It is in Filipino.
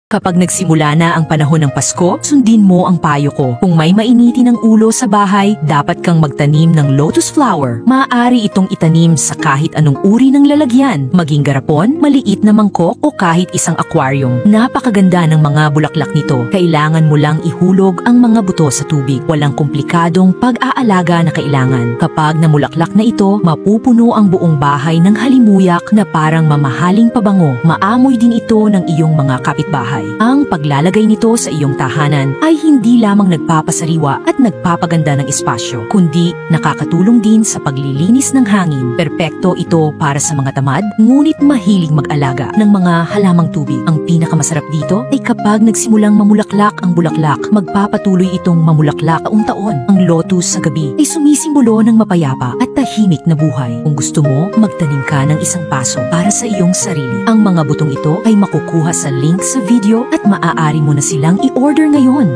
Kapag nagsimula na ang panahon ng Pasko, sundin mo ang payo ko. Kung may mainitin ng ulo sa bahay, dapat kang magtanim ng lotus flower. Maaari itong itanim sa kahit anong uri ng lalagyan, maging garapon, maliit na mangkok o kahit isang aquarium. Napakaganda ng mga bulaklak nito. Kailangan mo lang ihulog ang mga buto sa tubig. Walang komplikadong pag-aalaga na kailangan. Kapag namulaklak na ito, mapupuno ang buong bahay ng halimuyak na parang mamahaling pabango. Maamoy din ito ng iyong mga kapitbahay. Ang paglalagay nito sa iyong tahanan ay hindi lamang nagpapasariwa at nagpapaganda ng espasyo, kundi nakakatulong din sa paglilinis ng hangin. Perpekto ito para sa mga tamad, ngunit mahilig mag-alaga ng mga halamang tubig. Ang pinakamasarap dito ay kapag nagsimulang mamulaklak ang bulaklak, magpapatuloy itong mamulaklak taon-taon. Ang lotus sa gabi ay sumisimbolo ng mapayapa at tahimik na buhay. Kung gusto mo, magtanim ka ng isang paso para sa iyong sarili. Ang mga butong ito ay makukuha sa link sa video at maaari mo na silang i-order ngayon.